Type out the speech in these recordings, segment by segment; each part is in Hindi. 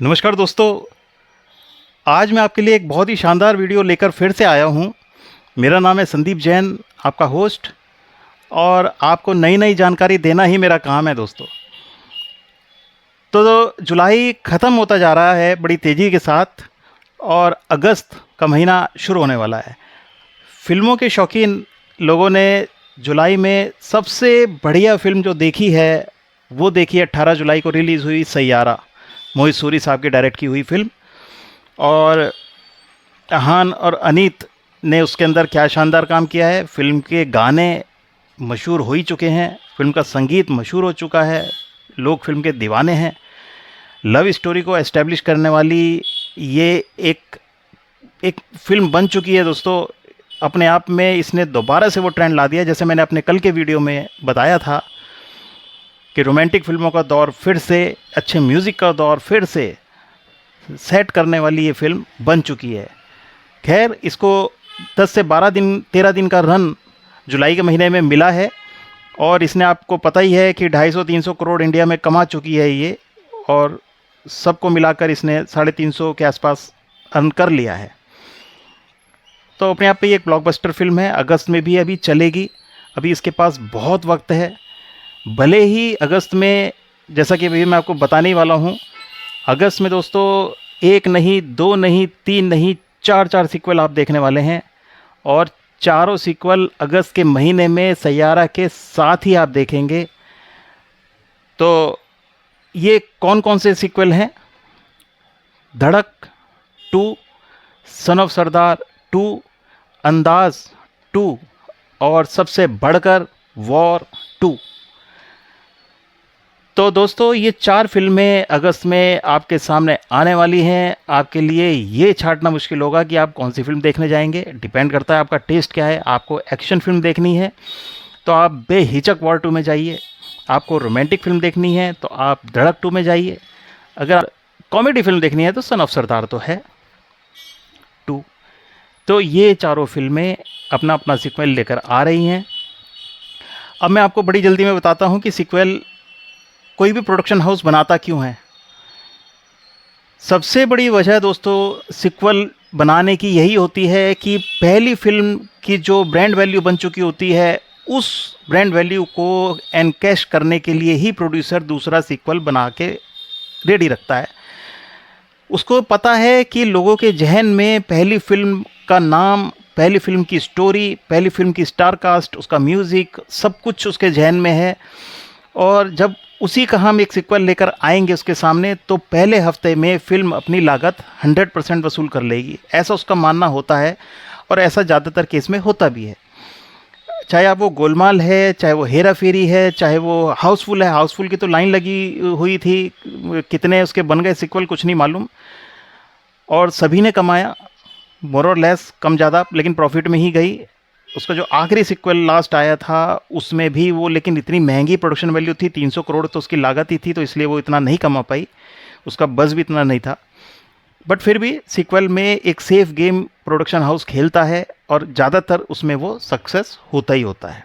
नमस्कार दोस्तों। आज मैं आपके लिए एक बहुत ही शानदार वीडियो लेकर फिर से आया हूँ। मेरा नाम है संदीप जैन, आपका होस्ट, और आपको नई नई जानकारी देना ही मेरा काम है दोस्तों। तो जुलाई ख़त्म होता जा रहा है बड़ी तेज़ी के साथ और अगस्त का महीना शुरू होने वाला है। फिल्मों के शौकीन लोगों ने जुलाई में सबसे बढ़िया फ़िल्म जो देखी है वो देखी 18 जुलाई को रिलीज़ हुई सैयारा, मोहित सूरी साहब की डायरेक्ट की हुई फिल्म। और अहान और अनीत ने उसके अंदर क्या शानदार काम किया है। फिल्म के गाने मशहूर हो ही चुके हैं, फिल्म का संगीत मशहूर हो चुका है, लोग फिल्म के दीवाने हैं। लव स्टोरी को एस्टेब्लिश करने वाली ये एक फिल्म बन चुकी है दोस्तों। अपने आप में इसने दोबारा से वो ट्रेंड ला दिया, जैसे मैंने अपने कल के वीडियो में बताया था कि रोमांटिक फिल्मों का दौर फिर से, अच्छे म्यूज़िक का दौर फिर से सेट करने वाली ये फिल्म बन चुकी है। खैर, इसको 10 से 12 दिन 13 दिन का रन जुलाई के महीने में मिला है और इसने, आपको पता ही है कि 250-300 करोड़ इंडिया में कमा चुकी है ये, और सबको मिलाकर इसने 350 के आसपास अर्न कर लिया है। तो अपने आप पे ये एक ब्लॉकबस्टर फिल्म है। अगस्त में भी अभी चलेगी, अभी इसके पास बहुत वक्त है। भले ही अगस्त में, जैसा कि अभी मैं आपको बताने ही वाला हूँ, अगस्त में दोस्तों एक नहीं, दो नहीं, तीन नहीं, चार सीक्वल आप देखने वाले हैं। और चारों सीक्वल अगस्त के महीने में सैयारा के साथ ही आप देखेंगे। तो ये कौन कौन से सीक्वल हैं? धड़क 2, सन ऑफ सरदार 2, अंदाज 2 और सबसे बढ़कर वॉर 2। तो दोस्तों ये 4 फिल्में अगस्त में आपके सामने आने वाली हैं। आपके लिए ये छांटना मुश्किल होगा कि आप कौन सी फिल्म देखने जाएंगे। डिपेंड करता है आपका टेस्ट क्या है। आपको एक्शन फिल्म देखनी है तो आप बेहिचक वॉर 2 में जाइए। आपको रोमांटिक फिल्म देखनी है तो आप धड़क 2 में जाइए। अगर कॉमेडी फिल्म देखनी है तो सन ऑफ सरदार तो है 2। तो ये चारों फिल्में अपना अपना सीक्वल लेकर आ रही हैं। अब मैं आपको बड़ी जल्दी में बताता हूँ कि सीक्वल कोई भी प्रोडक्शन हाउस बनाता क्यों है। सबसे बड़ी वजह दोस्तों सीक्वल बनाने की यही होती है कि पहली फिल्म की जो ब्रांड वैल्यू बन चुकी होती है, उस ब्रांड वैल्यू को एनकैश करने के लिए ही प्रोड्यूसर दूसरा सीक्वल बना के रेडी रखता है। उसको पता है कि लोगों के जहन में पहली फिल्म का नाम, पहली फिल्म की स्टोरी, पहली फिल्म की स्टार कास्ट, उसका म्यूज़िक, सब कुछ उसके जहन में है। और जब उसी का हम एक सीक्वल लेकर आएंगे उसके सामने, तो पहले हफ्ते में फिल्म अपनी लागत 100% वसूल कर लेगी, ऐसा उसका मानना होता है। और ऐसा ज़्यादातर केस में होता भी है। चाहे आप वो गोलमाल है, चाहे वो हेरा फेरी है, चाहे वो हाउसफुल है। हाउसफुल की तो लाइन लगी हुई थी, कितने उसके बन गए सीक्वल कुछ नहीं मालूम, और सभी ने कमाया मोर और लेस, कम ज़्यादा, लेकिन प्रॉफिट में ही गई। उसका जो आखिरी सीक्वल लास्ट आया था उसमें भी वो, लेकिन इतनी महंगी प्रोडक्शन वैल्यू थी, 300 करोड़ तो उसकी लागत ही थी, तो इसलिए वो इतना नहीं कमा पाई, उसका बज़ भी इतना नहीं था। बट फिर भी सीक्वल में एक सेफ गेम प्रोडक्शन हाउस खेलता है और ज़्यादातर उसमें वो सक्सेस होता ही होता है।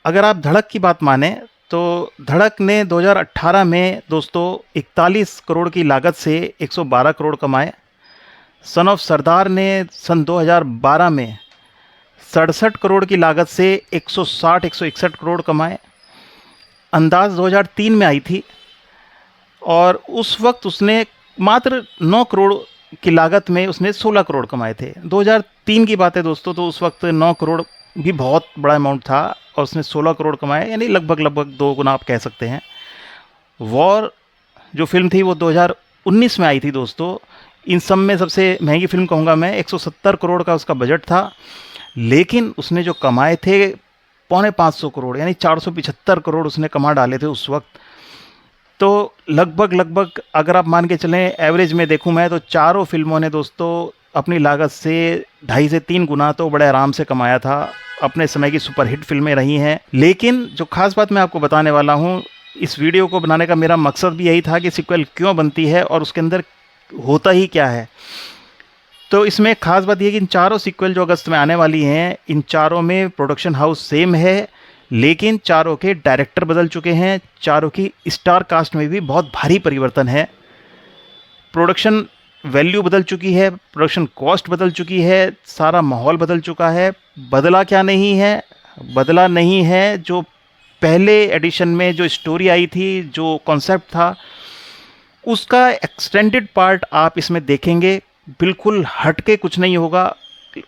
अगर आप धड़क की बात माने तो धड़क ने 2018 में दोस्तों 41 करोड़ की लागत से 112 करोड़ कमाए। सन ऑफ सरदार ने सन 2012 में 67 करोड़ की लागत से 161 करोड़ कमाए। अंदाज 2003 में आई थी और उस वक्त उसने मात्र 9 करोड़ की लागत में उसने 16 करोड़ कमाए थे। 2003 की बात है दोस्तों, तो उस वक्त 9 करोड़ भी बहुत बड़ा अमाउंट था और उसने 16 करोड़ कमाए, यानी लगभग 2 गुना आप कह सकते हैं। वॉर जो फिल्म थी वो 2019 में आई थी दोस्तों। इन सब में सबसे महंगी फिल्म कहूँगा मैं, 170 करोड़ का उसका बजट था, लेकिन उसने जो कमाए थे 450 करोड़, यानी 475 करोड़ उसने कमा डाले थे उस वक्त। तो लगभग अगर आप मान के चलें, एवरेज में देखूं मैं, तो चारों फिल्मों ने दोस्तों अपनी लागत से 2.5 से 3 गुना तो बड़े आराम से कमाया था। अपने समय की सुपरहिट फिल्में रही हैं। लेकिन जो खास बात मैं आपको बताने वाला हूँ, इस वीडियो को बनाने का मेरा मकसद भी यही था कि सीक्वल क्यों बनती है और उसके अंदर होता ही क्या है। तो इसमें खास बात यह कि इन चारों सीक्वल जो अगस्त में आने वाली हैं, इन चारों में प्रोडक्शन हाउस सेम है, लेकिन चारों के डायरेक्टर बदल चुके हैं, चारों की स्टार कास्ट में भी बहुत भारी परिवर्तन है। प्रोडक्शन वैल्यू बदल चुकी है, प्रोडक्शन कॉस्ट बदल चुकी है, सारा माहौल बदल चुका है। बदला क्या नहीं है? बदला नहीं है जो पहले एडिशन में जो स्टोरी आई थी, जो कॉन्सेप्ट था, उसका एक्सटेंडेड पार्ट आप इसमें देखेंगे, बिल्कुल हटके कुछ नहीं होगा।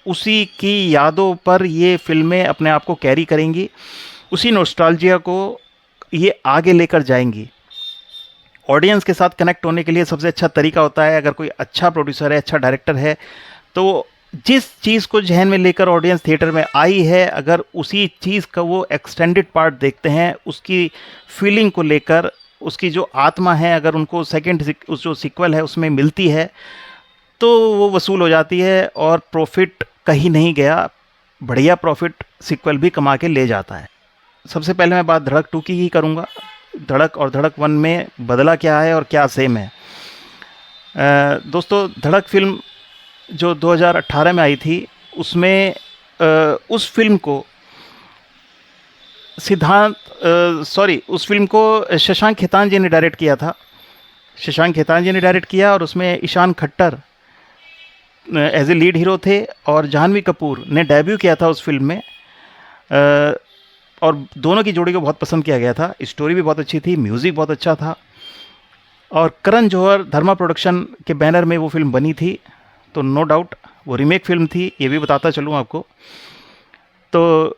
उसी की यादों पर ये फिल्में अपने आप को कैरी करेंगी, उसी नॉस्टैल्जिया को ये आगे लेकर जाएंगी। ऑडियंस के साथ कनेक्ट होने के लिए सबसे अच्छा तरीका होता है, अगर कोई अच्छा प्रोड्यूसर है, अच्छा डायरेक्टर है, तो जिस चीज़ को जहन में लेकर ऑडियंस थिएटर में आई है, अगर उसी चीज़ का वो एक्सटेंडेड पार्ट देखते हैं, उसकी फीलिंग को लेकर, उसकी जो आत्मा है, अगर उनको सेकंड उस जो सीक्वल है उसमें मिलती है, तो वो वसूल हो जाती है और प्रॉफिट कहीं नहीं गया, बढ़िया प्रॉफिट सीक्वल भी कमा के ले जाता है। सबसे पहले मैं बात धड़क 2 की ही करूँगा। धड़क और धड़क 1 में बदला क्या है और क्या सेम है। दोस्तों, धड़क फिल्म जो 2018 में आई थी, उसमें उस फिल्म को उस फिल्म को शशांक खेतान जी ने डायरेक्ट किया था। शशांक खेतान जी ने डायरेक्ट किया और उसमें Ishaan Khatter as a lead hero थे और जाह्नवी कपूर ने डेब्यू किया था उस फिल्म में। और दोनों की जोड़ी को बहुत पसंद किया गया था। स्टोरी भी बहुत अच्छी थी, म्यूज़िक बहुत अच्छा था, और करण जौहर धर्मा प्रोडक्शन के बैनर में वो फिल्म बनी थी, तो नो डाउट वो रीमेक फिल्म थी, ये भी बताता चलूँ आपको। तो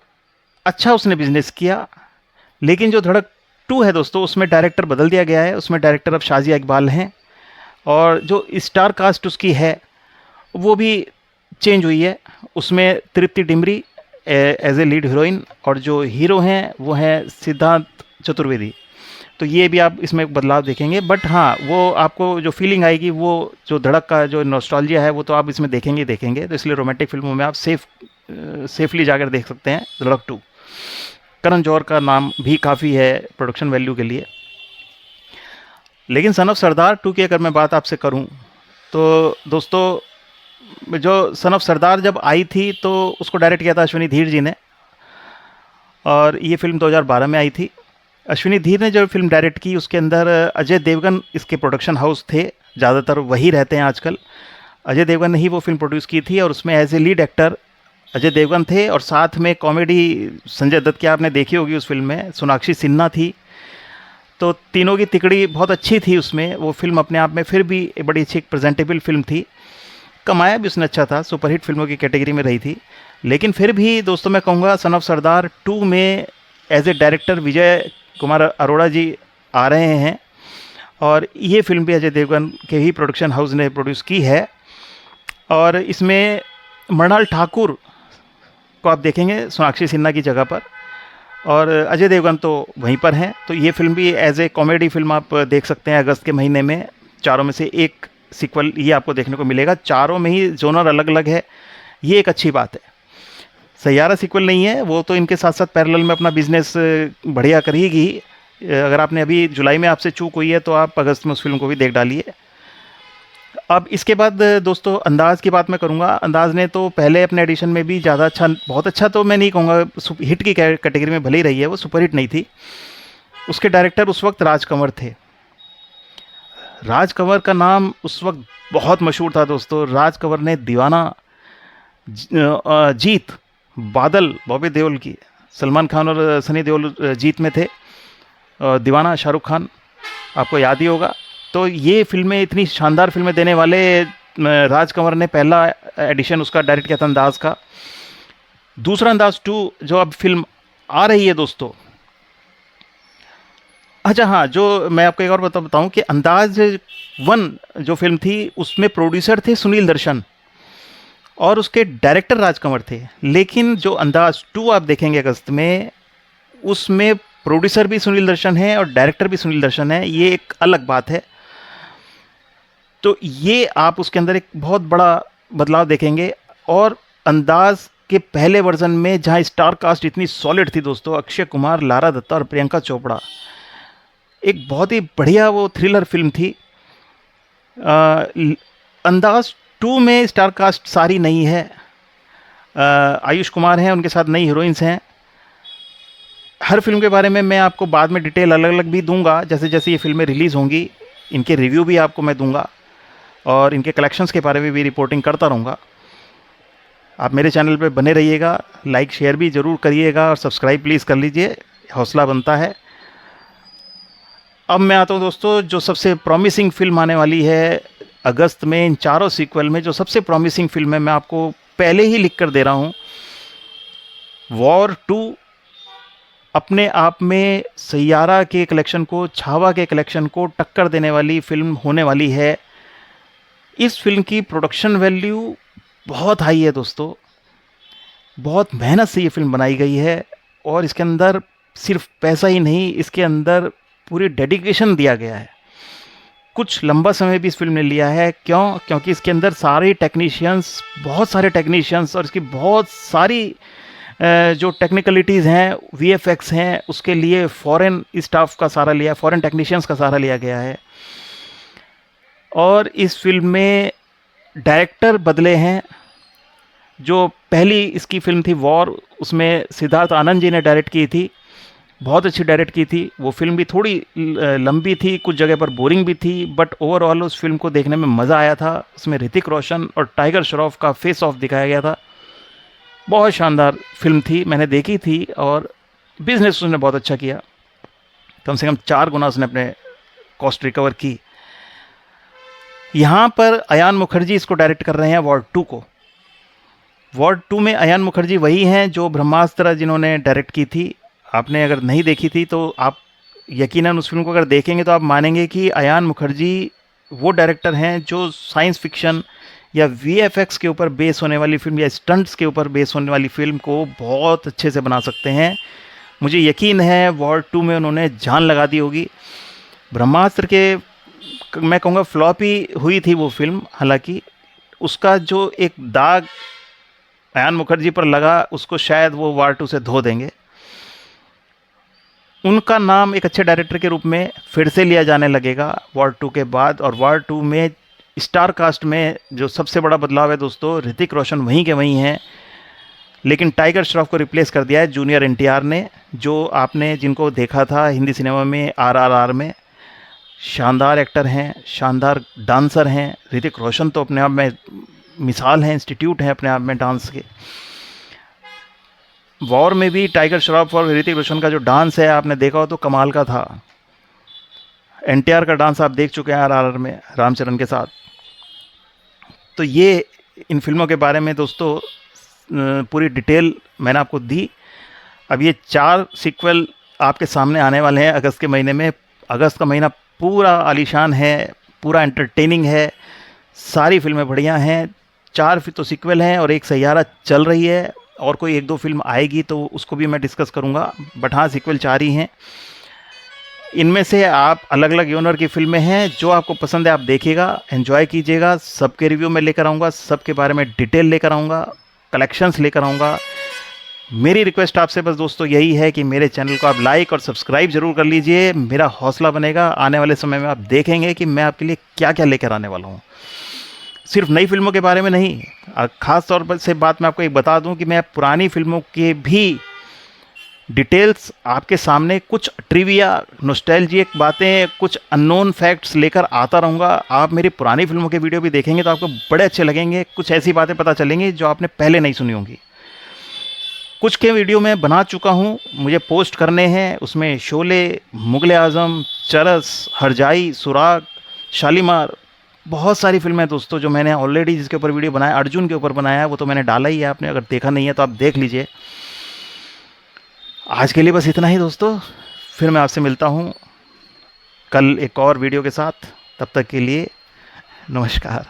अच्छा उसने बिजनेस किया। लेकिन जो धड़क 2 है दोस्तों, उसमें डायरेक्टर बदल दिया गया है। उसमें डायरेक्टर अब शाजिया इकबाल हैं, और जो स्टार कास्ट उसकी है वो भी चेंज हुई है। उसमें Tripti Dimri as a lead heroine, और जो हीरो हैं वो हैं सिद्धांत चतुर्वेदी। तो ये भी आप इसमें एक बदलाव देखेंगे। बट हाँ, वो आपको जो फीलिंग आएगी, वो जो धड़क का जो नॉस्टैल्जिया है, वो तो आप इसमें देखेंगे। तो इसलिए रोमांटिक फिल्मों में आप सेफली जाकर देख सकते हैं धड़क 2। करण जौहर का नाम भी काफ़ी है प्रोडक्शन वैल्यू के लिए। लेकिन सन ऑफ सरदार 2 की अगर मैं बात आपसे करूं, तो दोस्तों, जो सन ऑफ सरदार जब आई थी तो उसको डायरेक्ट किया था अश्विनी धीर जी ने, और ये फिल्म 2012 में आई थी। अश्विनी धीर ने जो फिल्म डायरेक्ट की, उसके अंदर अजय देवगन इसके प्रोडक्शन हाउस थे, ज़्यादातर वही रहते हैं आजकल। अजय देवगन ने ही वो फिल्म प्रोड्यूस की थी, और उसमें as a lead actor Ajay Devgn थे, और साथ में कॉमेडी संजय दत्त की आपने देखी होगी उस फिल्म में, सोनाक्षी सिन्हा थी। तो तीनों की तिकड़ी बहुत अच्छी थी उसमें। वो फिल्म अपने आप में फिर भी एक बड़ी अच्छी प्रेजेंटेबल फिल्म थी। कमाया भी उसने अच्छा था, सुपरहिट फिल्मों की कैटेगरी में रही थी। लेकिन फिर भी दोस्तों, मैं कहूँगा सन ऑफ सरदार 2 में as a director Vijay Kumar Arora जी आ रहे हैं, और ये फिल्म भी अजय देवगन के ही प्रोडक्शन हाउस ने प्रोड्यूस की है। और इसमें मृणाल ठाकुर को आप देखेंगे सोनाक्षी सिन्हा की जगह पर, और अजय देवगन तो वहीं पर हैं। तो ये फिल्म भी एज ए कॉमेडी फिल्म आप देख सकते हैं। अगस्त के महीने में चारों में से एक सीक्वल ये आपको देखने को मिलेगा। चारों में ही जोनर अलग अलग है, ये एक अच्छी बात है। सैयारा सीक्वल नहीं है, वो तो इनके साथ साथ पैरेलल में अपना बिजनेस बढ़िया करेगी। अगर आपने अभी जुलाई में आपसे चूक हुई है, तो आप अगस्त में उस फिल्म को भी देख डालिए। अब इसके बाद दोस्तों, अंदाज़ की बात मैं करूँगा। अंदाज़ ने तो पहले अपने एडिशन में भी ज़्यादा अच्छा, बहुत अच्छा तो मैं नहीं कहूँगा, हिट की कैटेगरी में भले ही रही है, वो सुपरहिट नहीं थी। उसके डायरेक्टर उस वक्त राज कंवर थे। राज कंवर का नाम उस वक्त बहुत मशहूर था दोस्तों। राज कंवर ने दीवाना, जीत, बादल बॉबी देओल की, सलमान खान और सनी देओल जीत में थे, दीवाना शाहरुख खान आपको याद ही होगा। तो ये फिल्में, इतनी शानदार फिल्में देने वाले राज कंवर ने पहला एडिशन उसका डायरेक्ट किया था अंदाज़ का। दूसरा अंदाज़ 2 जो अब फिल्म आ रही है दोस्तों। अच्छा हाँ, जो मैं आपको एक और बताऊं कि अंदाज़ 1 जो फिल्म थी, उसमें प्रोड्यूसर थे सुनील दर्शन और उसके डायरेक्टर राज कंवर थे। लेकिन जो अंदाज़ 2 आप देखेंगे अगस्त में, उसमें प्रोड्यूसर भी सुनील दर्शन है और डायरेक्टर भी सुनील दर्शन है। ये एक अलग बात है। तो ये आप उसके अंदर एक बहुत बड़ा बदलाव देखेंगे। और अंदाज़ के पहले वर्जन में जहाँ स्टार कास्ट इतनी सॉलिड थी दोस्तों, अक्षय कुमार, लारा दत्ता और प्रियंका चोपड़ा, एक बहुत ही बढ़िया वो थ्रिलर फिल्म थी। अंदाज़ 2 में स्टार कास्ट सारी नहीं है। आयुष कुमार हैं, उनके साथ नई हीरोइंस हैं। हर फिल्म के बारे में मैं आपको बाद में डिटेल अलग अलग भी दूंगा, जैसे जैसे ये फिल्में रिलीज़ होंगी इनके रिव्यू भी आपको मैं दूंगा और इनके कलेक्शंस के बारे में भी रिपोर्टिंग करता रहूँगा। आप मेरे चैनल पे बने रहिएगा, लाइक शेयर भी ज़रूर करिएगा और सब्सक्राइब प्लीज़ कर लीजिए, हौसला बनता है। अब मैं आता हूँ दोस्तों, जो सबसे प्रॉमिसिंग फिल्म आने वाली है अगस्त में, इन चारों सीक्वल में जो सबसे प्रॉमिसिंग फिल्म है मैं आपको पहले ही लिख कर दे रहा हूँ। वॉर 2 अपने आप में सैयारा के कलेक्शन को, छावा के कलेक्शन को टक्कर देने वाली फिल्म होने वाली है। इस फिल्म की प्रोडक्शन वैल्यू बहुत हाई है दोस्तों, बहुत मेहनत से ये फिल्म बनाई गई है और इसके अंदर सिर्फ पैसा ही नहीं, इसके अंदर पूरी डेडिकेशन दिया गया है। कुछ लंबा समय भी इस फिल्म ने लिया है। क्योंकि इसके अंदर सारे टेक्नीशियंस, बहुत सारे टेक्नीशियंस और इसकी बहुत सारी जो टेक्निकलिटीज़ हैं, वीएफएक्स हैं, उसके लिए फॉरेन स्टाफ का सहारा लिया, फॉरेन टेक्नीशियंस का सहारा लिया गया है। और इस फिल्म में डायरेक्टर बदले हैं। जो पहली इसकी फिल्म थी वॉर, उसमें सिद्धार्थ आनंद जी ने डायरेक्ट की थी, बहुत अच्छी डायरेक्ट की थी। वो फिल्म भी थोड़ी लंबी थी, कुछ जगह पर बोरिंग भी थी, बट ओवरऑल उस फिल्म को देखने में मज़ा आया था। उसमें ऋतिक रोशन और टाइगर श्रॉफ का फेस ऑफ दिखाया गया था। बहुत शानदार फिल्म थी, मैंने देखी थी और बिजनेस उसने बहुत अच्छा किया। कम से कम 4 गुना उसने अपने कॉस्ट रिकवर की। यहाँ पर अयान मुखर्जी इसको डायरेक्ट कर रहे हैं वॉर 2 को। वॉर 2 में अयान मुखर्जी वही हैं जो ब्रह्मास्त्र जिन्होंने डायरेक्ट की थी। आपने अगर नहीं देखी थी तो आप यकीनन उस फिल्म को अगर देखेंगे तो आप मानेंगे कि अयान मुखर्जी वो डायरेक्टर हैं जो साइंस फिक्शन या वीएफएक्स के ऊपर बेस होने वाली फिल्म या स्टंट्स के ऊपर बेस होने वाली फिल्म को बहुत अच्छे से बना सकते हैं। मुझे यकीन है वॉर 2 में उन्होंने जान लगा दी होगी। ब्रह्मास्त्र के मैं कहूँगा फ्लॉप ही हुई थी वो फिल्म, हालांकि उसका जो एक दाग अयान मुखर्जी पर लगा उसको शायद वो वॉर 2 से धो देंगे। उनका नाम एक अच्छे डायरेक्टर के रूप में फिर से लिया जाने लगेगा वॉर 2 के बाद। और वॉर 2 में स्टार कास्ट में जो सबसे बड़ा बदलाव है दोस्तों, ऋतिक रोशन वहीं के वहीं हैं, लेकिन टाइगर श्रॉफ को रिप्लेस कर दिया है जूनियर एनटीआर ने, जो आपने जिनको देखा था हिंदी सिनेमा में आरआरआर में। शानदार एक्टर हैं, शानदार डांसर हैं। ऋतिक रोशन तो अपने आप में मिसाल हैं, इंस्टीट्यूट हैं अपने आप में डांस के। वॉर में भी टाइगर श्रॉफ और ऋतिक रोशन का जो डांस है आपने देखा हो तो कमाल का था। एनटीआर का डांस आप देख चुके हैं आरआरआर में रामचरण के साथ। तो ये इन फिल्मों के बारे में दोस्तों पूरी डिटेल मैंने आपको दी। अब ये 4 सीक्वल आपके सामने आने वाले हैं अगस्त के महीने में। अगस्त का महीना पूरा आलीशान है, पूरा एंटरटेनिंग है, सारी फिल्में बढ़िया हैं। 4 तो सीक्वल हैं और एक सैयारा चल रही है और कोई 1-2 फिल्म आएगी तो उसको भी मैं डिस्कस करूँगा, बट हाँ सीक्वल 4 ही हैं। इनमें से आप अलग अलग यूनर की फिल्में हैं, जो आपको पसंद है आप देखिएगा, एंजॉय कीजिएगा। सबके रिव्यू में लेकर आऊँगा, सबके बारे में डिटेल लेकर आऊँगा, कलेक्शंस लेकर आऊँगा। मेरी रिक्वेस्ट आपसे बस दोस्तों यही है कि मेरे चैनल को आप लाइक और सब्सक्राइब ज़रूर कर लीजिए, मेरा हौसला बनेगा। आने वाले समय में आप देखेंगे कि मैं आपके लिए क्या क्या लेकर आने वाला हूँ, सिर्फ नई फिल्मों के बारे में नहीं। ख़ास तौर पर से बात मैं आपको एक बता दूं कि मैं पुरानी फिल्मों के भी डिटेल्स आपके सामने, कुछ ट्रिविया, नॉस्टैल्जिक बातें, कुछ अननोन फैक्ट्स लेकर आता रहूँगा। आप मेरी पुरानी फिल्मों के वीडियो भी देखेंगे तो आपको बड़े अच्छे लगेंगे। कुछ ऐसी बातें पता चलेंगी जो आपने पहले नहीं सुनी होंगी। कुछ के वीडियो मैं बना चुका हूँ, मुझे पोस्ट करने हैं। उसमें शोले, मुगले आज़म, चरस, हरजाई, सुराग, शालीमार, बहुत सारी फिल्में दोस्तों जो मैंने ऑलरेडी जिसके ऊपर वीडियो बनाया, अर्जुन के ऊपर बनाया है, वो तो मैंने डाला ही है। आपने अगर देखा नहीं है तो आप देख लीजिए। आज के लिए बस इतना ही दोस्तों, फिर मैं आपसे मिलता हूँ कल एक और वीडियो के साथ। तब तक के लिए नमस्कार।